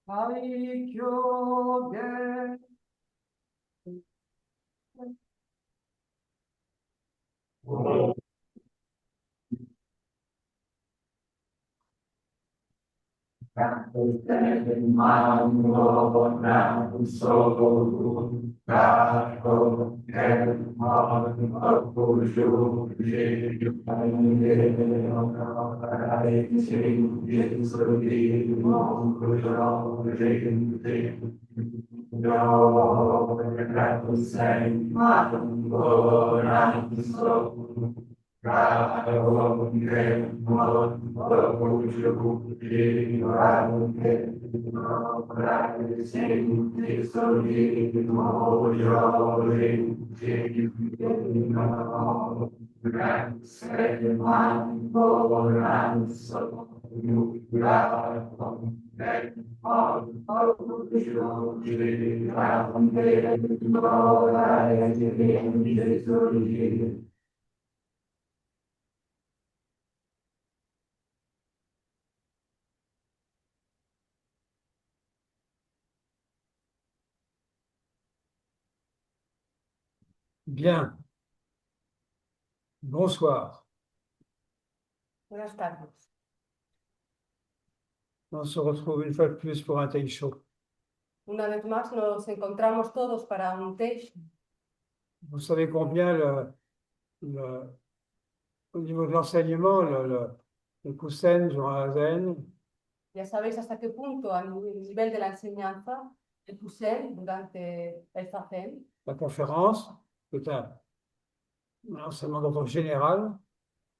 Aikyo ge Bien, bonsoir. Buenas tardes. On se retrouve une fois de plus pour un Taisho. Una vez más nos encontramos todos para un Teisho. Vous savez combien, au niveau de l'enseignement, le Kusen, Zen, Ya sabéis hasta qué punto, a nivel de la enseñanza, el Kusen durante el Zazen, la conférence, c'est un enseignement d'ordre général.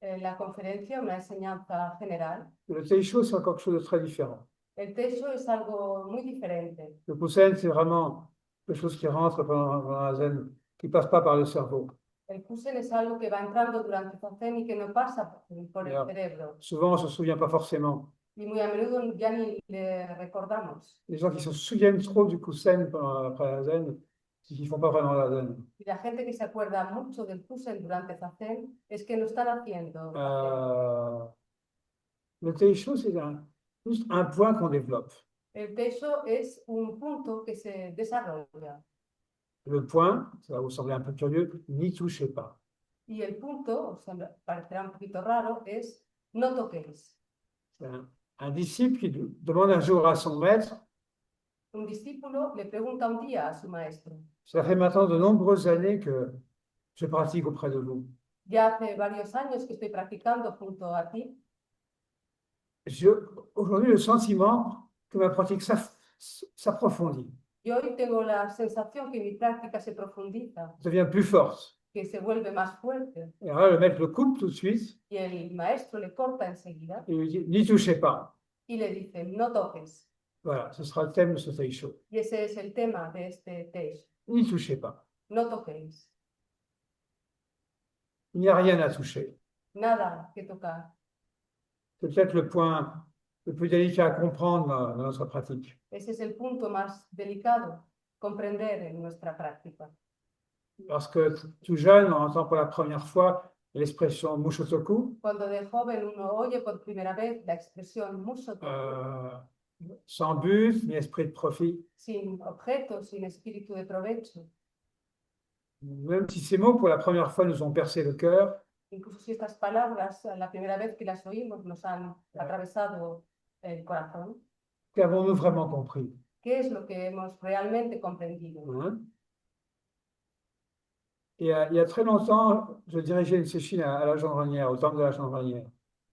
la conferencia, una enseñanza general. Le Taisho, c'est encore quelque chose de très différent. El Teisho es algo muy diferente. Le Kusen, c'est vraiment quelque chose qui rentre dans la Zen, qui ne passe pas par le cerveau. El Kusen es algo que va entrando durante el Zazen y que no pasa por el cerebro. Souvent, on ne se souvient pas forcément. Y muy a menudo ya ni le recordamos. Les gens qui se souviennent trop du Kusen après la Zen, c'est qu'ils ne font pas vraiment la Zen. Y la gente que se acuerda mucho del Kusen durante el Zazen es que no están haciendo Zazen. Le Teisho, c'est juste un point qu'on développe. El Teisho es un punto que se desarrolla. Le point, ça va vous sembler un peu curieux, n'y touchez pas. Y el punto, o sea, parecerá un poquito raro, es no toquéis. C'est un disciple qui demande un jour à son maître. Un discípulo le pregunta un día a su maestro. Ça fait maintenant de nombreuses années que je pratique auprès de vous. Ya hace varios años que estoy practicando junto a ti. J'ai aujourd'hui le sentiment que ma pratique s'approfondit, Y hoy tengo la sensación que mi práctica se profundiza, devient plus forte. que se vuelve más fuerte. Et là, le maître le coupe tout de suite Y el maestro le corta enseguida et lui dit, n'y touchez pas. y le dice, no toques. Voilà, ce sera le thème de ce Taisho. Y ese es el tema de este Teisho. N'y touchez pas. No toquéis. Il n'y a rien à toucher. Nada que tocar. C'est peut-être le point le plus délicat à comprendre dans notre pratique. Ese es el punto más delicado, comprender en nuestra práctica. Parce que tout jeune, on entend pour la première fois l'expression Mushotoku, Cuando de joven uno oye por primera vez la expresión Mushotoku, sans but ni esprit de profit. sin objeto, sin espíritu de provecho, Même si ces mots, pour la première fois, nous ont percé le cœur, incluso si estas palabras, la primera vez que las oímos, nos han atravesado el corazón, qu'avons-nous vraiment compris? ¿qué es lo que hemos realmente comprendido? Et il y a très longtemps, je dirigeais une session à la Gendrenière, au temple de la Gendrenière.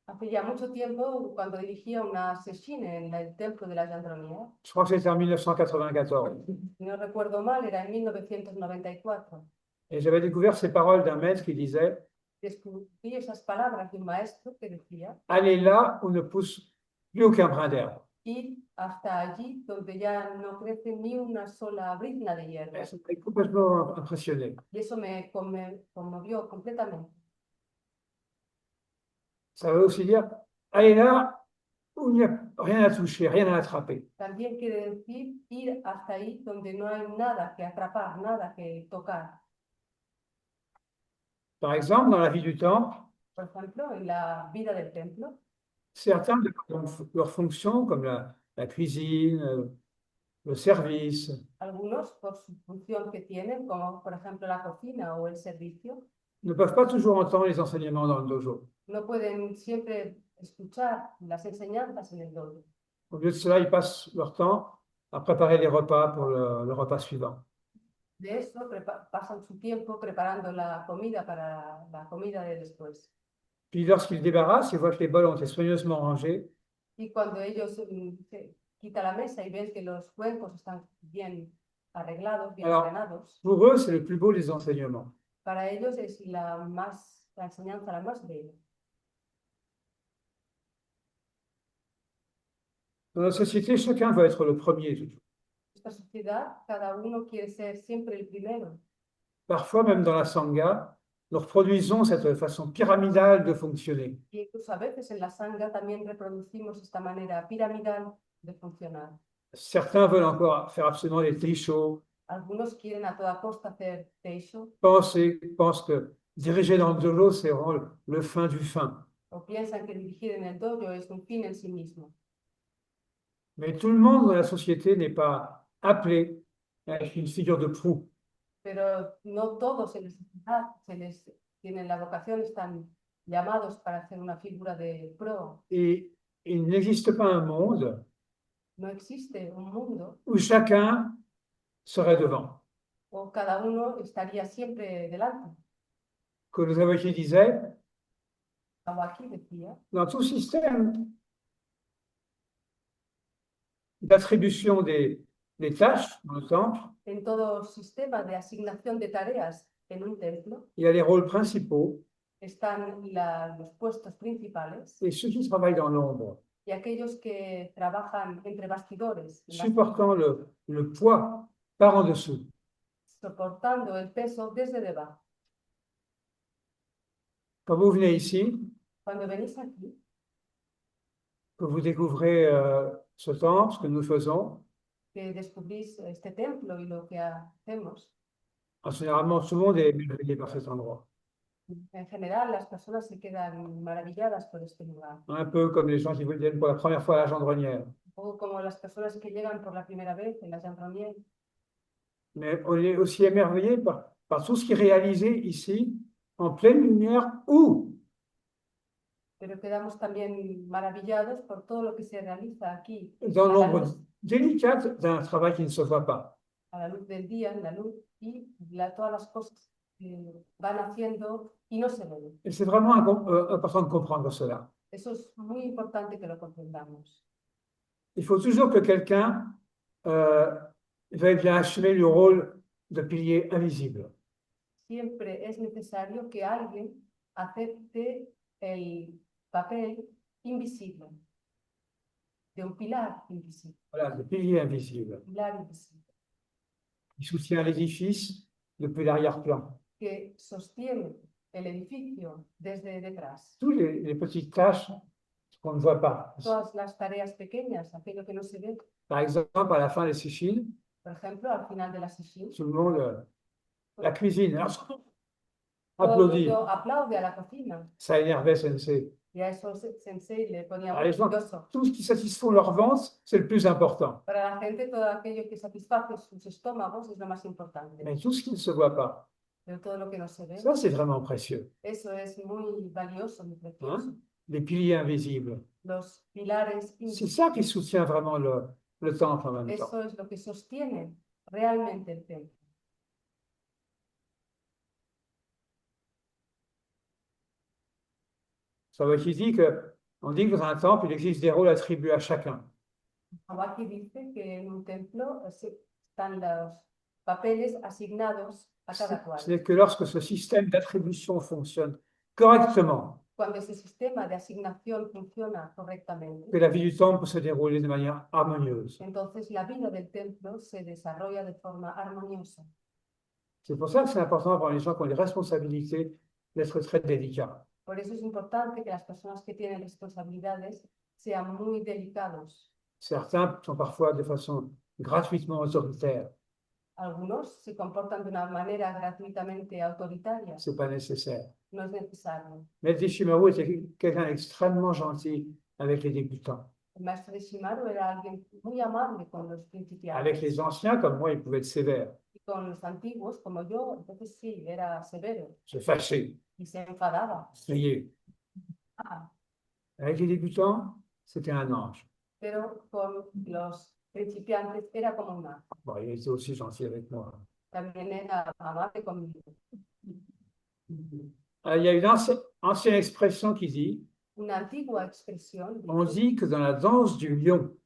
Hace ya mucho tiempo, cuando dirigía una session en el templo de la Gendronière, Je crois que c'était en 1994. si no recuerdo mal, era en 1994. Et j'avais découvert ces paroles d'un maître qui disait Descubrí esas palabras de un maestro que decía, allez là où ne pousse plus aucun brin d'herbe. ir hasta allí donde ya no crece ni una sola brizna de hierba. Ça m'a complètement impressionné. Y eso me conmovió completamente. Ça veut aussi dire allez là où il n'y a rien à toucher, rien à attraper. También quiere decir ir hasta ahí donde no hay nada que atrapar, nada que tocar. Par exemple, dans la vie du temple, Por ejemplo, en la vida del templo, certains de leurs fonctions, comme la la cuisine, le service. Algunos, por su función que tienen, como por ejemplo la cocina o el servicio, Ne peuvent pas toujours entendre les enseignements dans le dojo. no pueden siempre escuchar las enseñanzas en el dojo. Au lieu de cela, ils passent leur temps à préparer les repas pour le repas suivant. De eso pasan su tiempo preparando la comida para la comida de después. Puis lorsqu'ils débarrassent, ils voient que les bols ont été soigneusement rangés. Y cuando ellos se quitan la mesa y ven que los cuencos están bien arreglados, bien Alors, ordenados, pour eux, c'est le plus beau des enseignements. para ellos es la enseñanza la más bella. Dans notre société, chacun veut être le premier. Esta sociedad, cada uno quiere ser siempre el primero. Parfois, même dans la Sangha, nous reproduisons cette façon pyramidale de fonctionner. Y incluso a veces en la sangha también reproducimos esta manera piramidal de funcionar. Certains veulent encore faire absolument des teisho, Algunos quieren a toda costa hacer teisho pensent que diriger dans le dojo, c'est vraiment le fin du fin. o piensan que dirigir en el dojo es un fin en sí mismo. Mais tout le monde dans la société n'est pas appelé à être une figure de proue. Pero no todos en la sociedad tienen la vocación, están llamados para hacer una figura de pro. Et il n'existe pas un monde No existe un mundo où chacun serait devant. o cada uno estaría siempre delante. Comme Nosawaki disait, Como aquí decía, dans tout système d'attribution des tâches dans le temple, en todo sistema de asignación de tareas en un templo il y a les rôles principaux están los puestos principales et ceux qui travaillent dans l'ombre, y aquellos que trabajan entre bastidores, en las supportant le poids par en dessous. soportando el peso desde debajo. Quand vous venez ici, Cuando venís aquí, que vous découvrez ce temple, ce que nous faisons, que descubrís este templo y lo que hacemos, généralement tout le monde est émerveillé par cet endroit. en general las personas se quedan maravilladas por este lugar. Un peu comme les gens qui viennent pour la première fois à la Gendronnière. Un poco como las personas que llegan por la primera vez en la Gendronnière. Mais on est aussi émerveillé par tout ce qui est réalisé ici, en pleine lumière, ou Pero quedamos también maravillados por todo lo que se realiza aquí, dans a la l'ombre luz, délicate d'un travail qui ne se voit pas. a la luz del día, en la luz, y todas las cosas que van haciendo y no se ven. Et c'est vraiment important de comprendre cela. Eso es muy importante que lo comprendamos. Il faut toujours que quelqu'un veuille bien assumer le rôle de pilier invisible. Siempre es necesario que alguien acepte el papel invisible, de un pilar invisible, Voilà, le pilier invisible, pilar invisible, qui soutient l'édifice depuis l'arrière-plan. que sostiene el edificio desde detrás. Toutes les petites tâches qu'on ne voit pas. Todas las tareas pequeñas, aquello que no se ve, Par exemple, à la fin des Sichin, por ejemplo, al final de la sesión, tout le monde, la cuisine, alors, todo el applaudit. mundo aplaude a la cocina. Ça énervait Sensei. Y a eso Sensei le ponía Alors, muy les gens, orgulloso. tout ce qui satisfont leur ventre, c'est le plus important. Para la gente, todo aquello que satisface sus estómagos es lo más importante. Mais tout ce qui ne se voit pas, Pero todo lo que no se ve, ça, c'est vraiment précieux. eso es muy valioso, muy precioso. Les piliers invisibles. Los pilares C'est invisibles, ça qui soutient vraiment le temple en même temps. eso es lo que sostiene realmente el templo. Savaki dit on dit que dans un temple, il existe des rôles attribués à chacun. Habaki dice que en un templo están los papeles asignados a cada cual. Ce n'est que lorsque ce système d'attribution fonctionne correctement Cuando ese sistema de asignación funciona correctamente, que la vie du temple peut se dérouler de manière harmonieuse. entonces la vida del templo se desarrolla de forma armoniosa. C'est pour ça que c'est important pour les gens qui ont les responsabilités d'être très délicats. Por eso es importante que las personas que tienen responsabilidades sean muy delicados. Certains sont parfois de façon gratuitement autoritaire. Algunos se comportan de una manera gratuitamente autoritaria. Ce n'est pas nécessaire. No es necesario. Maître Ishimaru était quelqu'un d'extrêmement gentil avec les débutants. El maestro de Shimaru era alguien muy amable con los Avec principiantes les anciens, comme moi, il pouvait être sévère, y con los antiguos, como yo, entonces sí, era severo se fâcher, y se enfadaba. crier. Ah, Avec les débutants, c'était un ange. pero con los principiantes era como un ángel. Bon, il était aussi gentil avec moi. También era amable conmigo. Il y a une ancienne expression qui dit, Una antigua expresión on dice, dit que dans la danse du lion,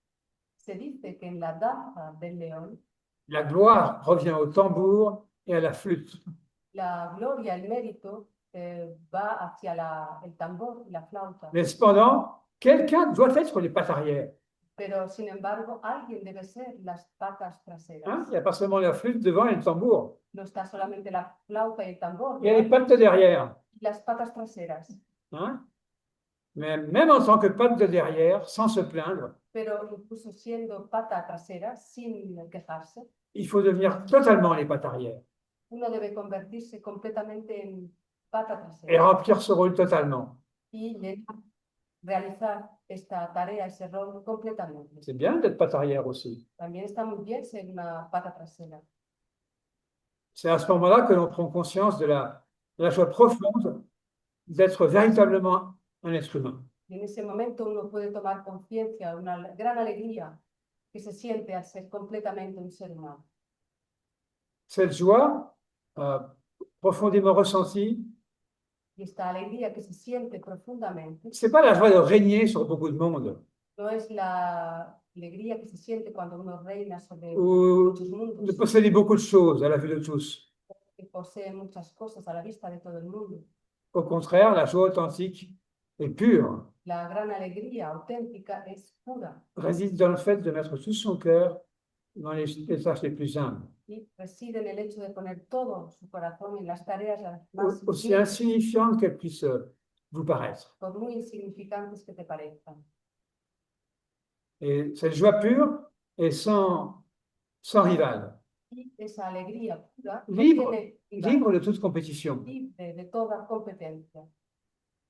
se dice que en la danza del león, la gloire revient au tambour et à la flûte. la gloria, el mérito, va hacia el tambor y la flauta. Mais cependant, quelqu'un doit être les pattes arrière. Pero, sin embargo, alguien debe ser las patas traseras. Hein? Il n'y a pas seulement la flûte devant et le tambour. No está solamente la flauta y el tambor, Il y a les pattes de derrière. y las patas traseras. Hein? Mais même en tant que patte de derrière, sans se plaindre, Pero incluso siendo pata trasera, sin quejarse, il faut devenir totalement les pattes arrière uno debe convertirse completamente en pata et trasera remplir ce rôle totalement. y realizar esta tarea, ese rol completamente. C'est bien d'être patte arrière aussi. También está muy bien ser una pata trasera. C'est à ce moment-là que l'on prend conscience de la joie profonde d'être véritablement un être humain. Y en ese momento uno puede tomar conciencia, una gran alegría que se siente al ser completamente un ser humano. Cette joie profondément ressentie, Y esta alegría que se siente profundamente c'est pas la joie de régner sur beaucoup de monde no es la alegría que se siente cuando uno reina sobre ou muchos de mundos, posséder beaucoup de choses à la vue de tous. que posee muchas cosas a la vista de todo el mundo. Au contraire, la joie authentique et pure La gran alegría auténtica es pura réside dans le fait de mettre tout son cœur dans les tâches les plus humbles, y reside en el hecho de poner todo su corazón en las tareas las más aussi humildes, insignifiantes qu'elles puissent vous paraître. por muy insignificantes que te parezcan. Et cette joie pure est sans rival, Y esa alegría pura no libre, tiene rival, libre de toute compétition. libre de toda competencia.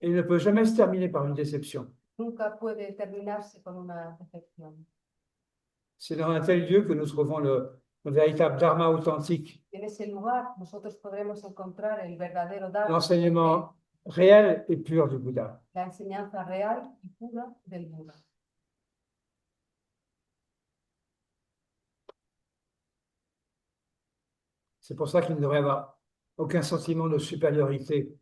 Et ne peut jamais se terminer par une déception. Nunca puede terminarse con una decepción. C'est dans un tel lieu que nous trouvons le véritable dharma authentique, En ese lugar nosotros podremos encontrar el verdadero Dharma, l'enseignement réel et pur du Bouddha. la enseñanza real y pura del Buda. C'est pour ça qu'il ne devrait y avoir aucun sentiment de supériorité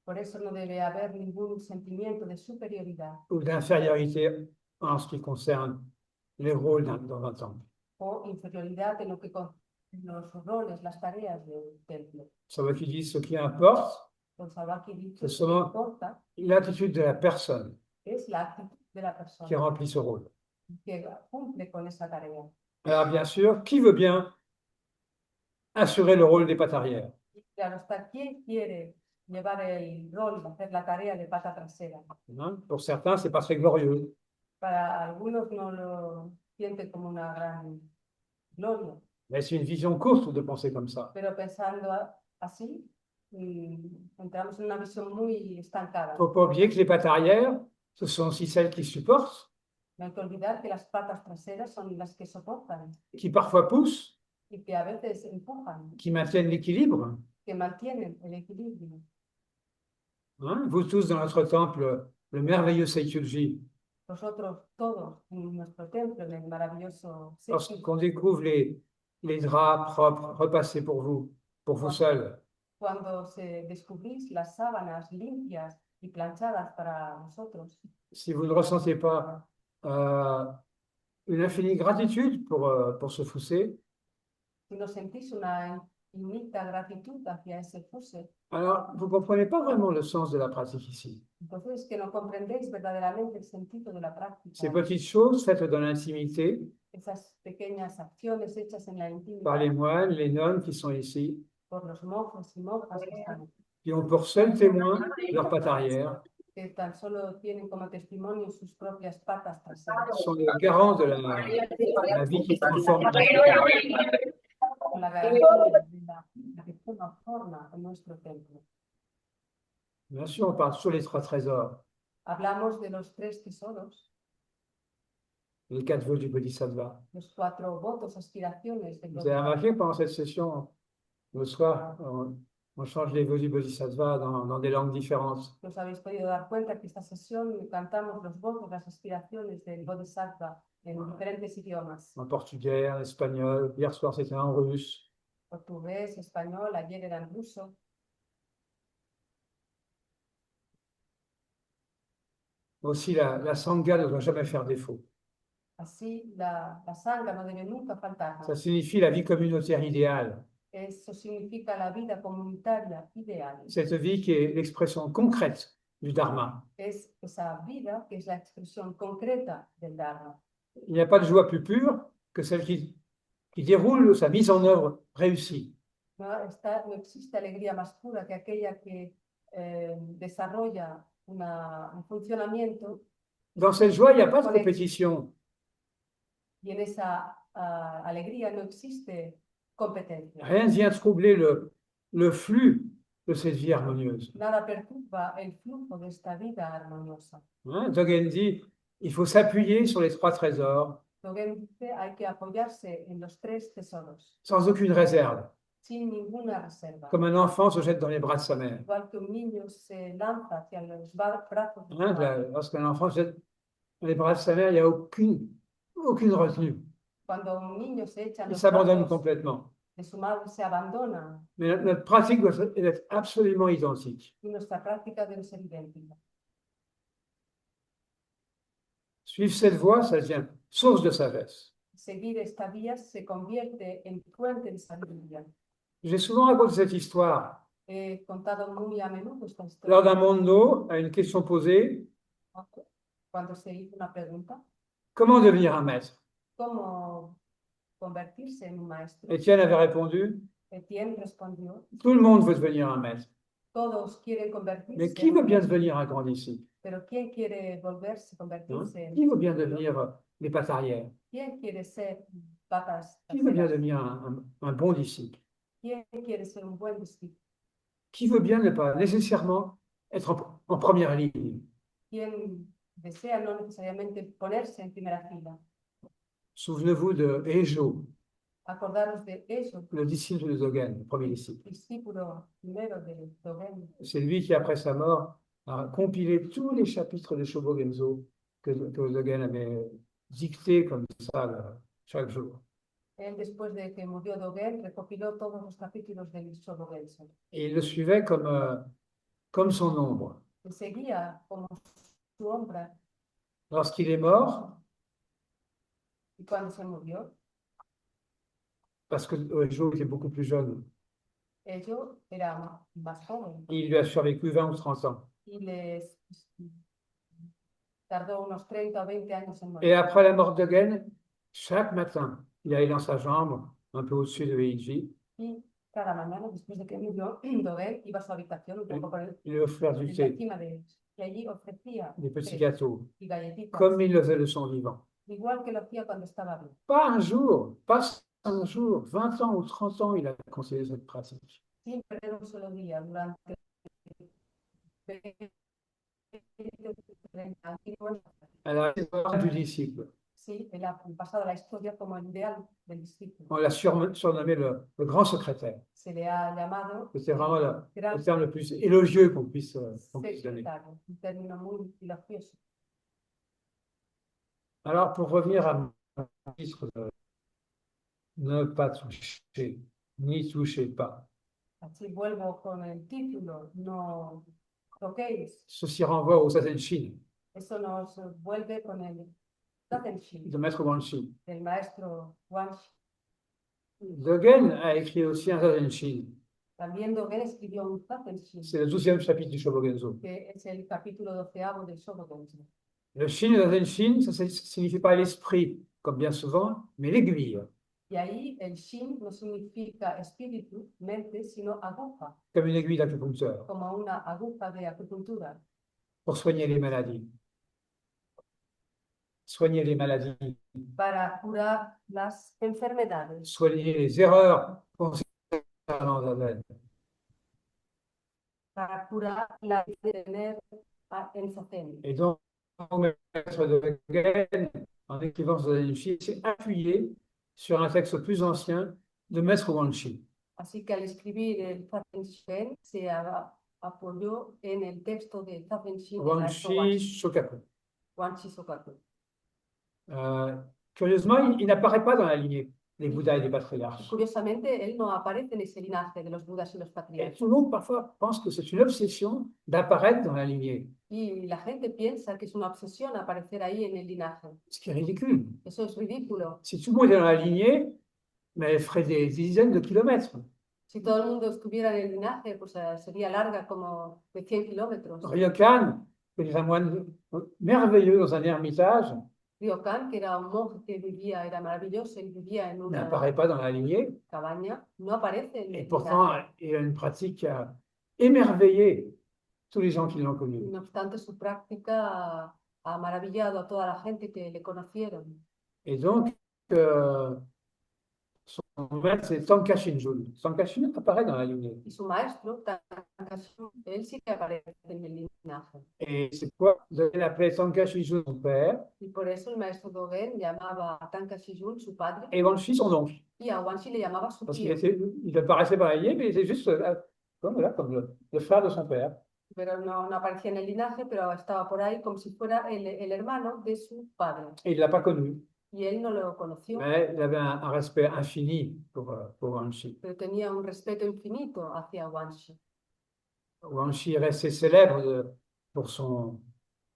Por eso no debe haber ningún sentimiento de superioridad ou d'infériorité en ce qui concerne les rôles dans un temple. o inferioridad en lo que con los roles, las tareas del templo. Savaki dit ce qui importe, Don Sabaki dice C'est que solo- importa l'attitude de la personne es la actitud de la qui persona remplit ce rôle. que cumple con esa tarea. Alors bien sûr, qui veut bien assurer le rôle des pattes arrière? Y claro está, ¿quién quiere llevar el rol, hacer la tarea de pata trasera? Hein? Pour certains, c'est pas très glorieux. Para algunos no lo sienten como una gran gloria, Mais c'est une vision courte de penser comme ça. pero pensando así, entramos en una visión muy estancada. Il ne faut pas oublier que les pattes arrière, ce sont aussi celles qui supportent, No hay que olvidar que las patas traseras son las que soportan qui parfois poussent, y que a veces empujan, qui maintiennent l'équilibre. que mantienen el equilibrio. Hein? Vous tous dans notre temple, le merveilleux Seikyuji, Nosotros todos en nuestro templo, en el maravilloso Seiki, lorsqu'on découvre les draps propres repassés pour vous seuls, cuando descubrís las sábanas limpias y planchadas para vosotros, si vous ne ressentez pas une infinie gratitude pour ce fossé, si no sentís una infinita gratitud hacia ese fuse, alors vous ne comprenez pas vraiment le sens de la pratique ici. entonces que no comprendéis verdaderamente el sentido de la práctica. Ces petites choses faites dans l'intimité Esas pequeñas acciones hechas en la par les intimidad moines, les nonnes qui sont ici, por los monjes y monjas que están aquí, qui ont pour seul témoin leur patte arrière, que tan solo tienen como testimonio sus propias patas traseras, sont les garants de la vie qui transforme. con la garantía de la que toma forma en nuestro templo. Bien sûr, on parle toujours des trois trésors, Hablamos de los tres tesoros, les 4 vœux du Bodhisattva. los 4 votos, aspiraciones del Vous avez remarqué pendant cette session, le soir, on change les vœux du Bodhisattva dans des langues différentes. Os habéis podido dar cuenta que esta sesión cantamos los votos, las aspiraciones del Bodhisattva en diferentes idiomas. En portugais, en espagnol. Hier soir, c'était en russe. Portugués, español, ayer era en ruso. Aussi, la sangha ne doit jamais faire défaut. Así, la sangha no debe nunca faltar. Ça signifie la vie communautaire idéale. Eso significa la vida comunitaria ideal. Cette vie qui est l'expression concrète du Dharma. Es esa vida que es la expresión concreta del Dharma. Il n'y a pas de joie plus pure que celle qui déroule sa mise en œuvre réussie. No existe alegría más pura que aquella que desarrolla un funcionamiento, Dans cette joie, il n'y a pas de Correcto. compétition. y en esa alegría no existe competencia. Rien ne vient troubler le flux de cette vie harmonieuse. Nada perturba el flujo de esta vida armoniosa. Hein, Dogen dit, il faut s'appuyer sur les 3 trésors Dogen dice, hay que apoyarse en los 3 tesoros, sans aucune réserve, sin ninguna reserva. comme un enfant se jette dans les bras de sa mère. Igual que un niño se lanza hacia los brazos de su Hein, madre. lorsqu'un enfant se jette dans les bras de sa mère, il n'y a aucune retenue. Cuando un niño se echa en Il los s'abandonne brazos complètement. de su madre, se abandona, Mais notre pratique doit être absolument identique. y nuestra práctica debe ser idéntica. Suivre cette voie, ça devient source de sagesse. Seguir esta vía se convierte en fuente de sabiduría. J'ai souvent raconté cette histoire. He contado muy a menudo esta Lors historia d'un mondo, à une question posée, cuando se hizo una pregunta, comment devenir un maître? ¿cómo convertirse en un maestro? Étienne avait répondu, Etienne respondió, tout le monde veut devenir un maître. todos quieren convertirse Mais qui en veut un bien maestro, devenir un grand disciple? pero ¿quién quiere Hein? convertirse en Qui veut bien devenir les pattes arrière? ¿Quién quiere ser patas Qui veut bien traseras? devenir un bon disciple? ¿Quién quiere ser un buen discípulo? Qui veut bien ne pas nécessairement être en première ligne? ¿Quién desea no necesariamente ponerse en primera fila? Souvenez-vous de Heijo, Acordaros de eso, le disciple de Dogen, le premier disciple. discípulo primero de Dogen. C'est lui qui, après sa mort, a compilé tous les chapitres de Shobogenzo que Dogen avait dictés comme ça chaque jour. Él, después de que murió Dogen, recopiló todos los capítulos del Shobogenzo. Et il le suivait comme son ombre. Le seguía como su sombra, Lorsqu'il est mort, y cuando se murió, parce que Heijo était beaucoup plus jeune, ello era más joven il lui a survécu 20 ou 30 ans. y les tardó unos 30 o 20 años en Et morir. après la mort de Dogen, chaque matin, il allait dans sa chambre, un peu au-dessus de Heiji, Y cada mañana, después de que murió Dogen, iba a su habitación un poco por il lui offrait du thé, encima de ellos. Y allí ofrecía des petits té gâteaux, y galletitas, comme il le faisait de son vivant. igual que lo hacía cuando estaba vivo. Pas un jour, pas un jour, 20 ans ou 30 ans, il a conseillé cette pratique. Siempre en un solo día, durante 20, 30 años. Elle a été du disciple. Sí, él ha pasado la historia como el ideal del discípulo. On l'a surnommé le grand secrétaire. Se le ha llamado C'est vraiment le gran terme le plus élogieux qu'on puisse donner. secretario, un término muy elogioso. Alors, pour revenir à mon titre de ne pas toucher, n'y touchez pas, Así vuelvo con el título, no toquéis. ceci renvoie au Sazenshin, Eso nos vuelve con el Datenshin, de Maître Wanshin. del maestro Wanshi. Dogen a écrit aussi un Sazenshin. También Dogen escribió un Datenshin, C'est le 12e chapitre du Shobogenzo. que es el capítulo 12º del Shobogenzo. Le Shin et le Sazenshin, ça ne signifie pas l'esprit, comme bien souvent, mais l'aiguille, Y ahí el Shin no significa espíritu, mente, sino aguja, comme une aiguille d'acupuncteur, como una aguja de acupuntura, pour soigner les maladies. Soigner les maladies, para curar las enfermedades, soigner les erreurs concernant Zazen. para curar la de tener en Zazen. Et donc, Maître Dogen, en l'écrivant Zazen Shi, s'est appuyé sur un texte plus ancien de Maître Wanshi. Así que al escribir el Zazen Shen se apoyó en el texto de Zazen Shin, del maestro Wanshi Shokaku. Wanshi Sokaku. Curieusement, il n'apparaît pas dans la lignée des Bouddhas et des patriarches. Curiosamente, él no aparece en ese linaje de los Budas y los Et patriarcas. tout le monde parfois pense que c'est une obsession d'apparaître dans la lignée, Y la gente piensa que es una obsesión aparecer ahí en el linaje. ce qui est ridicule. Eso es ridículo. Si tout le monde est dans la lignée, mais elle ferait des dizaines de kilomètres. Si todo el mundo estuviera en el linaje, pues sería larga como de 100 kilómetros. Ryokan, qui est un moine merveilleux dans un ermitage, Ryokan, que era un monje que vivía, era maravilloso, y vivía en una n'apparaît pas dans la lignée. cabaña, no aparece en Et el pourtant, linaje. il a une pratique qui a émerveillé tous les gens qui l'ont connu. No obstante, su práctica ha maravillado a toda la gente que le conocieron. Et donc, son maître, c'est Tanka Shinjun. Tanka Shinjun apparaît dans la lignée. Y su maestro, Tankashu, él sí que aparece en el linaje. Et c'est quoi? Vous allez l'appeler Tanka Shinjun, son père, Y por eso el maestro Dogen llamaba a Tankashijun su padre et Wanshi, son oncle. y a Wanshi le llamaba su Parce qu'il tío. il apparaissait dans la lignée, mais il était juste comme, voilà, comme le frère de son père. Pero no aparecía en el linaje, pero estaba por ahí como si fuera el hermano de su padre. Et il ne l'a pas connu. Y él no lo conoció, Mais il avait un respect infini pour Wanshi. pero tenía un respeto infinito hacia Wanshi. Wanshi est resté célèbre pour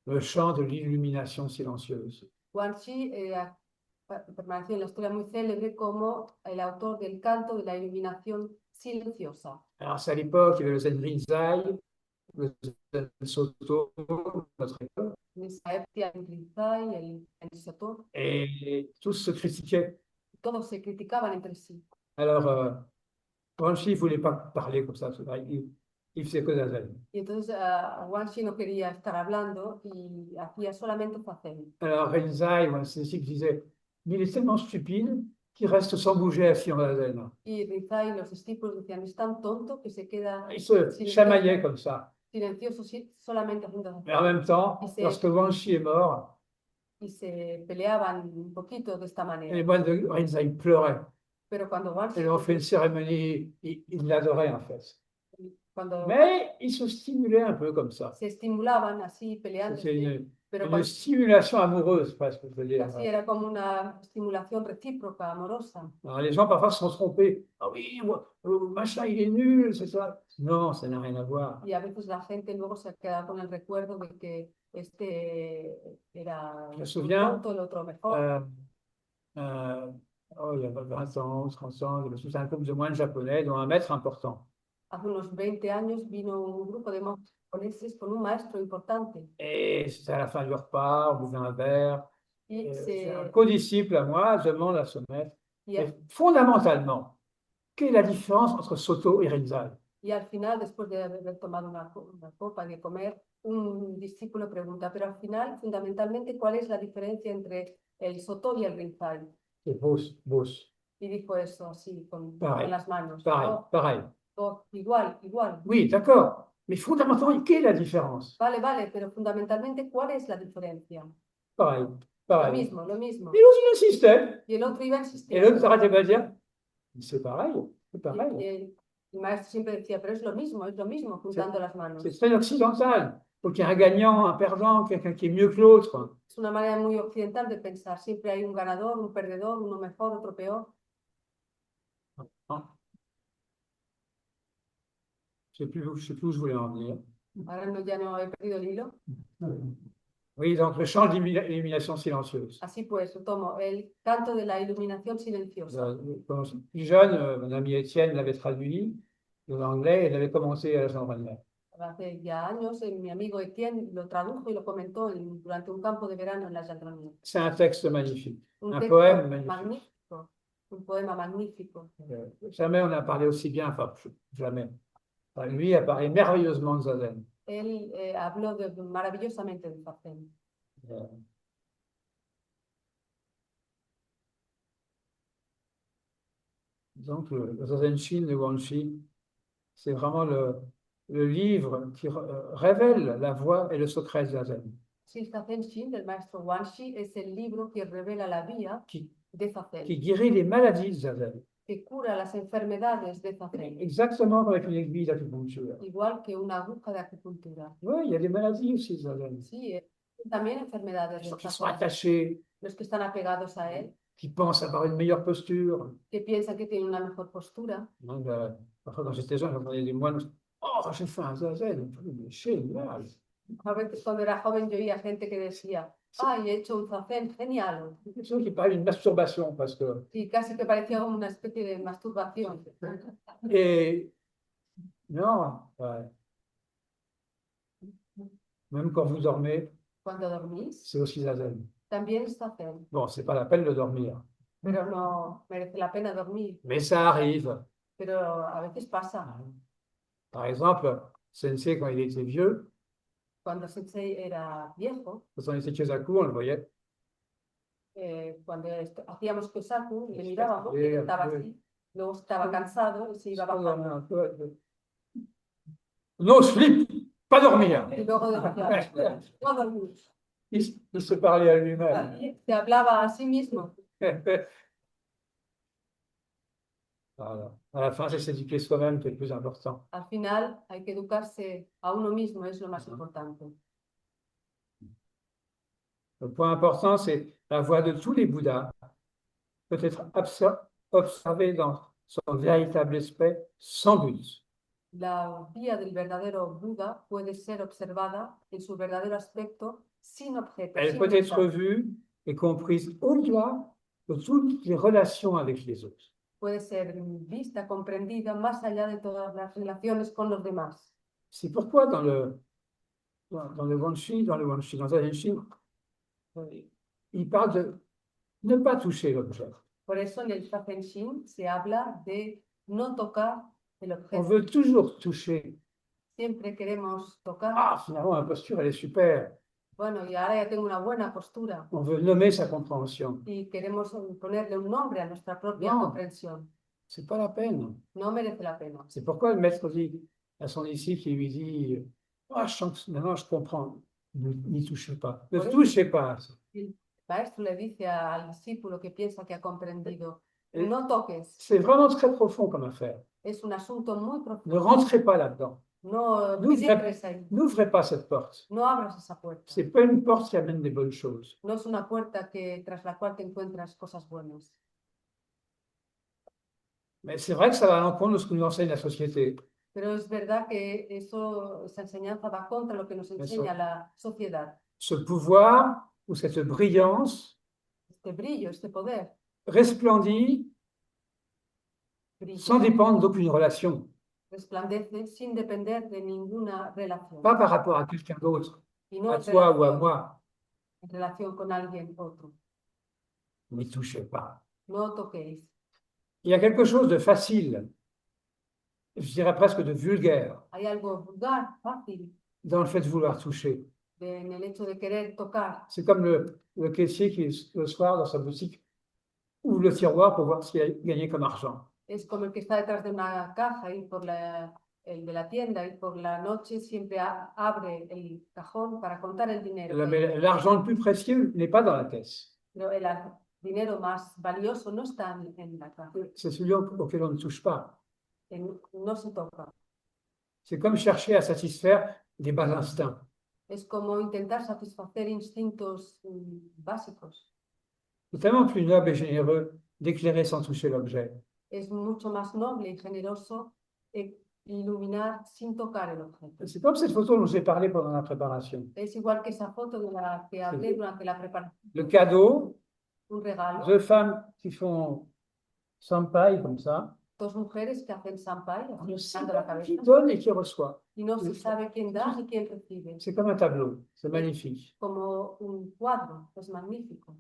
le chant de l'illumination silencieuse. Wanshi permaneció en la historia muy célebre como el autor del canto de la iluminación silenciosa. Alors, c'est à l'époque, il y avait le Zen Rinzai, le Zen Soto, notre école, En esa época, el Rinzai, el Soto, et tous se critiquaient. todos se criticaban entre sí. Alors, Wanshi ne voulait pas parler comme ça, il faisait que Zazen. Y entonces Wanshi no quería estar hablando y hacía solamente zazen. Alors, Rinzai, c'est ici que disait, mais il est tellement stupide qu'il reste sans bouger assis en Zazen. Y Rinzai y los discípulos decían, es tan tonto que se queda Il se chamaillait comme ça. silencioso solamente haciendo Mais en même temps, Et c'est- lorsque Wanshi est mort, y se peleaban un poquito de esta les manera. moines de Rinzai pleuraient. Pero cuando Wanshi, Ils lui ont fait une cérémonie, ils l'adoraient en fait. cuando Mais ils se stimulaient un peu comme ça. se estimulaban así C'est peleándose, une pero cuando, stimulation amoureuse, presque, je veux dire. así era como una estimulación recíproca, amorosa. Alors, les gens parfois se sont trompés. Ah oui, machin, il est nul, c'est ça. Non, ça n'a rien à voir. Y a veces la gente luego se queda con el recuerdo de que este era Je me souviens, tonto, el otro mejor. Il y a 20 ans, 30 ans, je me souviens d'un groupe de moines japonais dont un maître important. Hace unos 20 años vino un grupo de monjes japoneses con un maestro importante Et c'était à la fin du repas, on buvait un verre. y, C'est un se, co-disciple à moi, je demande à ce maître. y, Mais fondamentalement, quelle est la différence entre Soto et Rinzai? y al final, después de haber tomado una copa y de comer, un discípulo pregunta, pero al final, fundamentalmente, ¿cuál es la diferencia entre el Soto y el Rinzai? C'est Bos. Y dijo eso así, con Pareil, las manos. Pareil, Oh, pareil. oh, igual, igual. Oui, d'accord. Mais fondamentalement, quelle est la différence? Vale, vale, pero fundamentalmente, ¿cuál es la diferencia? Pareil, Lo pareil. mismo, lo mismo. Et l'autre, il insistait. Y el otro iba a Et insistir. l'autre s'arrêtait pas de dire, c'est pareil, c'est Y pareil. el maestro siempre decía, pero es lo mismo, juntando las manos. C'est très occidental. Il faut qu'il y ait un gagnant, un perdant, quelqu'un qui est mieux que l'autre. Es una manera muy occidental de pensar. Siempre hay un ganador, un perdedor, uno mejor, otro peor. Je ne sais plus où je voulais en venir. Ahora no, ya no he perdido el hilo. Oui, donc le chant de l'illumination silencieuse. Así pues, tomo el canto de la iluminación silenciosa. Quand j'étais plus jeune, mon ami Étienne l'avait traduit en anglais et l'avait commencé à la Jean-René. Hace ya años, mi amigo Etienne lo tradujo y lo comentó durante un campo de verano en la Jardinière. C'est un texte magnifique, Un un texto poème magnifique. magnífico, un poema magnífico. Jamais on a parlé aussi bien, enfin, jamais. Enfin, lui a parlé merveilleusement de Zazen. Él habló maravillosamente de Zazen. Donc, le Zazen Shin de Guanxi, c'est vraiment le livre qui révèle la voie et le secret de Zazen. Sí, Zazen Shin del maestro Wanshi es el libro que revela la vía qui, de Zazen, qui guérit les maladies de Zazen, que cura las enfermedades de Zazen, exactement comme avec une aiguille d'acupuncture. igual que una aguja de acupuntura. Oui, il y a des maladies aussi, Zazen. Sí, también enfermedades Les de gens qui sont Zazen. attachés, Los que están apegados a él, qui pensent avoir une meilleure posture. que piensan que tienen una mejor postura. Hein, parfois, quand j'étais jeune, j'entendais des moines, oh, j'ai fait un Zazen, mais génial. A veces cuando era joven yo oía gente que decía, ay, he hecho un Zazen genial. Des gens qui parlaient d'une masturbation, parce que. Y casi que parecía como una especie de masturbación. Et non, ouais. Même quand vous dormez, Cuando dormís, c'est aussi Zazen. también es Zazen, Bon, c'est pas la peine de dormir, pero no merece la pena dormir. mais ça arrive. Pero a veces pasa. Par exemple, Sensei, quand il était vieux, Cuando Sensei era viejo, quand on était chez Zaku, on le voyait. cuando hacíamos Kosaku, le mirábamos, y él estaba así, luego estaba cansado y se iba bajando. No sleep, pas dormir. Y luego decía, no dormir. Il se parlait à lui-même. Se hablaba a sí mismo. Voilà. À la fin, c'est s'éduquer soi-même qui est le plus important. Al final hay que educarse a uno mismo, es lo más importante. Le point important, c'est la voie de tous les Bouddhas peut être observée dans son véritable aspect sans but. La vía del verdadero Buda puede ser observada en su verdadero aspecto sin objeto. Elle sin peut être meta. vue et comprise au-delà de toutes les relations avec les autres. Puede ser vista, comprendida más allá de todas las relaciones con los demás. C'est pourquoi dans le Wanshi, dans Zazen Shin, il parle de ne pas toucher l'objet. Por eso en el Zazen Shin se habla de no tocar el On objeto. veut toujours toucher. Siempre queremos tocar. Ah, finalement, ma posture, elle est super. Bueno, y ahora ya tengo una buena postura. On veut nommer sa compréhension. Y queremos ponerle un nombre a nuestra propia No. comprensión. C'est pas la peine. No merece la pena. C'est pourquoi le maître dit à son disciple, il lui dit, ah, maintenant je comprends, n'y touchez pas. Ne Oui. touchez pas. El maestro le dice al discípulo que piensa que ha comprendido, Et no toques, c'est vraiment très profond comme affaire. es un asunto muy Ne profundo. rentrez pas là-dedans. No N'ouvrez penetres ahí, n'ouvrez pas cette porte. no abras esa puerta. C'est pas une porte qui amène des bonnes choses. No es una puerta que, tras la cual te encuentras cosas buenas. Mais c'est vrai que ça va à l'encontre de ce que nous enseigne la société. Pero es verdad que esa enseñanza va contra lo que nos enseña la sociedad. Ce pouvoir ou cette brillance Este brillo, este poder, resplendit brilla, sans dépendre d'aucune relation, resplandece sin depender de ninguna relación. pas par rapport à quelqu'un d'autre, Y no à en toi ou à relación, moi. en relación con alguien otro. N'y touchez pas. No toquéis. Il y a quelque chose de facile, je dirais presque de vulgaire, Hay algo vulgar, fácil, dans le fait de vouloir toucher. en el hecho de querer tocar. C'est comme le caissier qui, le soir, dans sa boutique, ouvre le tiroir pour voir ce qu'il a gagné comme argent. Es como el que está detrás de una caja y el de la tienda y por la noche siempre abre el cajón para contar el dinero. L'argent le plus précieux n'est pas dans la caisse. Pero el dinero más valioso no está en la caja, C'est celui auquel on ne touche pas. no se toca. C'est comme chercher à satisfaire des bas instincts. Es como intentar satisfacer instintos básicos. C'est tellement plus noble et généreux d'éclairer sans toucher l'objet. Es mucho más noble y generoso iluminar sin tocar el objeto. C'est comme cette photo dont j'ai parlé pendant la préparation. Es igual que esa foto de la que hablé durante la preparación. Le cadeau, Un regalo, deux femmes qui font sampai comme ça, dos mujeres que hacen sampai, on ne sait dando la pas qui cabeza, donne et qui reçoit. y no se sabe quién da ni quién recibe. C'est comme un tableau, c'est magnifique. Como un cuadro, es magnífico.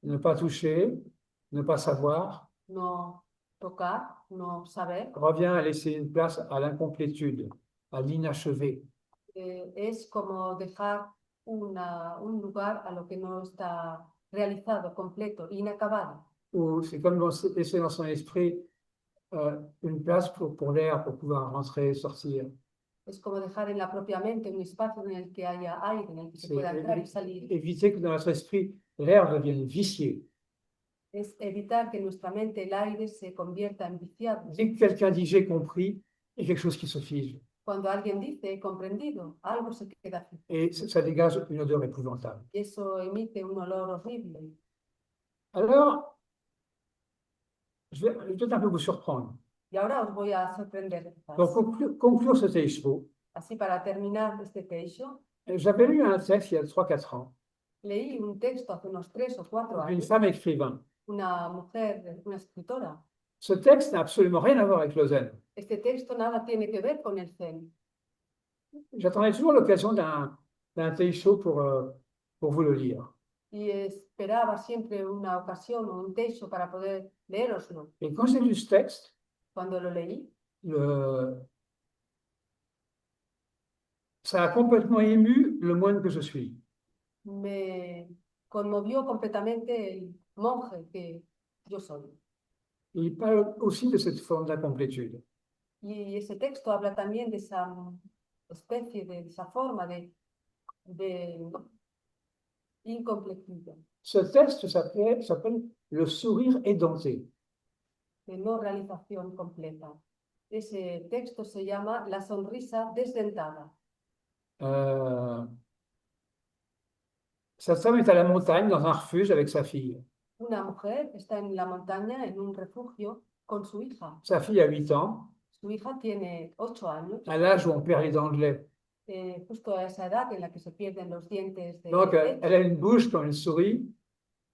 Ne pas toucher, ne pas savoir, No tocar, no saber, revient à laisser une place à l'incomplétude, à l'inachevé. es como dejar un lugar a lo que no está realizado, completo, inacabado. Ou c'est comme laisser dans son esprit une place pour l'air, pour pouvoir rentrer et sortir. Es como dejar en la propia mente un espacio en el que haya aire, en el que se C'est pueda entrar y salir. éviter que dans notre esprit, l'air devienne vicié. Es evitar que en nuestra mente el aire se convierta en viciado. Dès que quelqu'un dit j'ai compris, il y a quelque chose qui se fige. Cuando alguien dice he comprendido, algo se queda fijo. Et ça dégage une odeur épouvantable. Y eso emite un olor horrible. Alors, je vais peut-être un peu vous surprendre. Y ahora os voy a sorprender. quizás. Pour conclure ce texto, Así para terminar este texto, j'avais lu un texte il y a 3-4 ans leí un texto hace unos 3 o 4 d'une años, femme écrivain. una mujer, una escritora. Ce texte n'a absolument rien à voir avec le zen. Este texto nada tiene que ver con el Zen. J'attendais toujours l'occasion d'un teisho pour vous le lire. Y esperaba siempre una ocasión o un texto para poder leéroslo. Et quand j'ai lu ce texte, Cuando lo leí, ça a complètement ému le moine que je suis. me conmovió completamente el monje que yo soy. Il parle aussi de cette forme d'incomplétude. Y ese texto habla también de esa especie, de esa forma de incompletud, Ce texte s'appelle Le sourire édenté. de no realización completa. Ese texto se llama La sonrisa desdentada. Cette femme est à la montagne dans un refuge avec sa fille. Una mujer está en la montaña, en un refugio, con su hija. Sa fille a 8 ans, Su hija tiene 8 años, à l'âge où on perd les dents de lait. justo a esa edad en la que se pierden los dientes de Donc, leche. elle a une bouche quand elle sourit,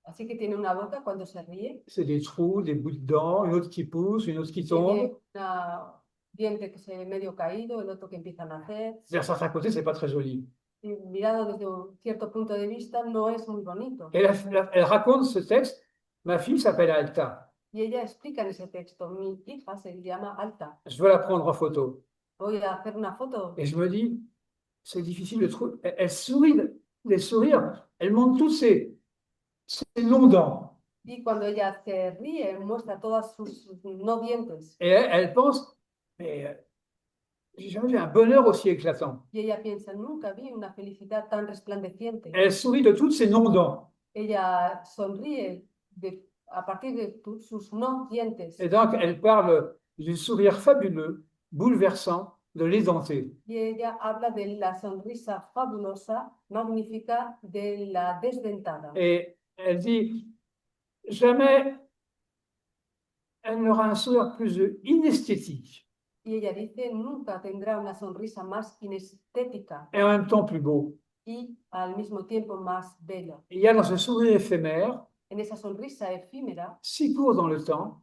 Así que tiene una boca cuando se ríe, c'est des trous, des bouts de dents, une autre qui pousse, une autre qui tombe. tiene un diente que se ve medio caído, el otro que empieza a nacer. D'un certain côté, c'est pas très joli. Y mirado desde un cierto punto de vista, no es muy bonito. Elle raconte ce texte. Ma fille s'appelle Alta. Y ella explica en ese texto, mi hija se llama Alta, Je veux la prendre en photo. voy a hacer una foto. Et je me dis, c'est difficile de trouver. Elle sourit, des sourires. Elle montre tous ses non-dents. Y cuando ella se ríe, muestra todas sus no dientes. Et elle pense, mais j'ai jamais vu un bonheur aussi éclatant. Y ella piensa, nunca vi una felicidad tan resplandeciente. Elle sourit de toutes ses non-dents. Ella sonríe a partir de sus no dientes. Et donc, elle parle du sourire fabuleux, bouleversant de l'édenté. Y ella habla de la sonrisa fabulosa, magnífica de la desdentada. Et elle dit, jamais elle n'aura un sourire plus inesthétique Y ella dice, nunca tendrá una sonrisa más inestética et en même temps plus beau. y al mismo tiempo más bella. Il y a dans ce sourire éphémère, En esa sonrisa efímera, si court dans le temps,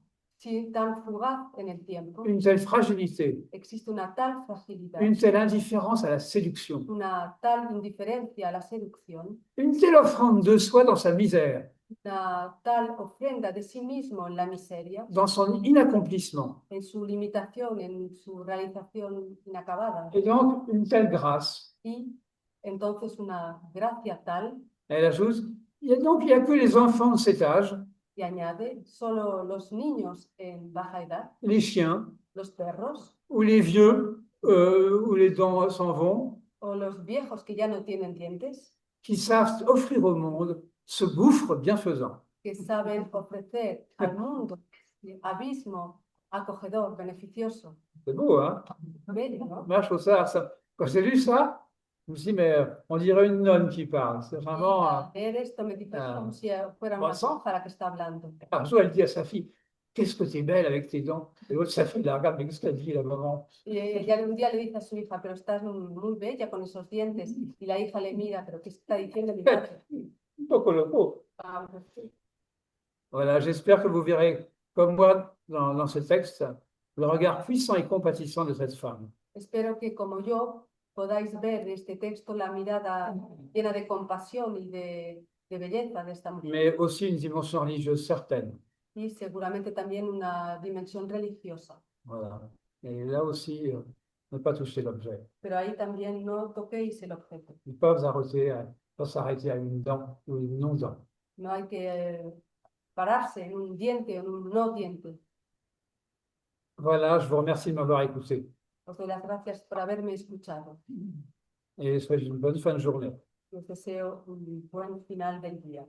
tan fugaz en el tiempo, une telle fragilité, existe una tal fragilidad, une telle indifférence à la séduction, una tal indiferencia a la seducción, une telle offrande de soi dans sa misère, una tal ofrenda de sí mismo en la miseria, dans son inaccomplissement, en su limitación, en su realización inacabada, et donc une telle grâce. y entonces una gracia tal, Elle ajoute, il n'y a que les enfants de cet âge, y añade, solo los niños en baja edad, les chiens, los perros ou les vieux, où les dents s'en vont, o los viejos que ya no tienen dientes, qui savent offrir au monde ce gouffre bienfaisant. que saben ofrecer al mundo abismo acogedor, beneficioso. C'est beau, hein? Bello, ¿no? Moi, je trouve quand j'ai lu ça, je me suis dit, mais on dirait une nonne qui parle. C'est Y vraiment. al leer esto me dice como si fuera una Vincent. monja la que está hablando. Un jour, elle dit à sa fille, qu'est-ce que tu es belle avec tes dents. Et l'autre, sa fille la regarde, mais qu'est-ce qu'elle dit, la maman? Y ella un día le dice a su hija, pero estás muy bella con esos dientes. Y la hija le mira, pero ¿qué está diciendo mi madre? Un poco loco. Ah, pues sí. Voilà, j'espère que vous verrez, comme moi, dans ce texte, le regard puissant et compatissant de cette femme. Espero que como yo podáis ver en este texto la mirada llena de compasión y de belleza de esta mujer. Mais aussi une dimension religieuse certaine. Y seguramente también una dimensión religiosa. Voilà. Et là aussi, ne pas toucher l'objet. Pero ahí también no toquéis el objeto. Ils peuvent s'arrêter à une dent ou une non-dent. No hay que pararse en un diente o en un no diente. Voilà, je vous remercie de m'avoir écouté Os doy las gracias por haberme escuchado. et souhaite une bonne fin de journée. Os deseo un buen final del día.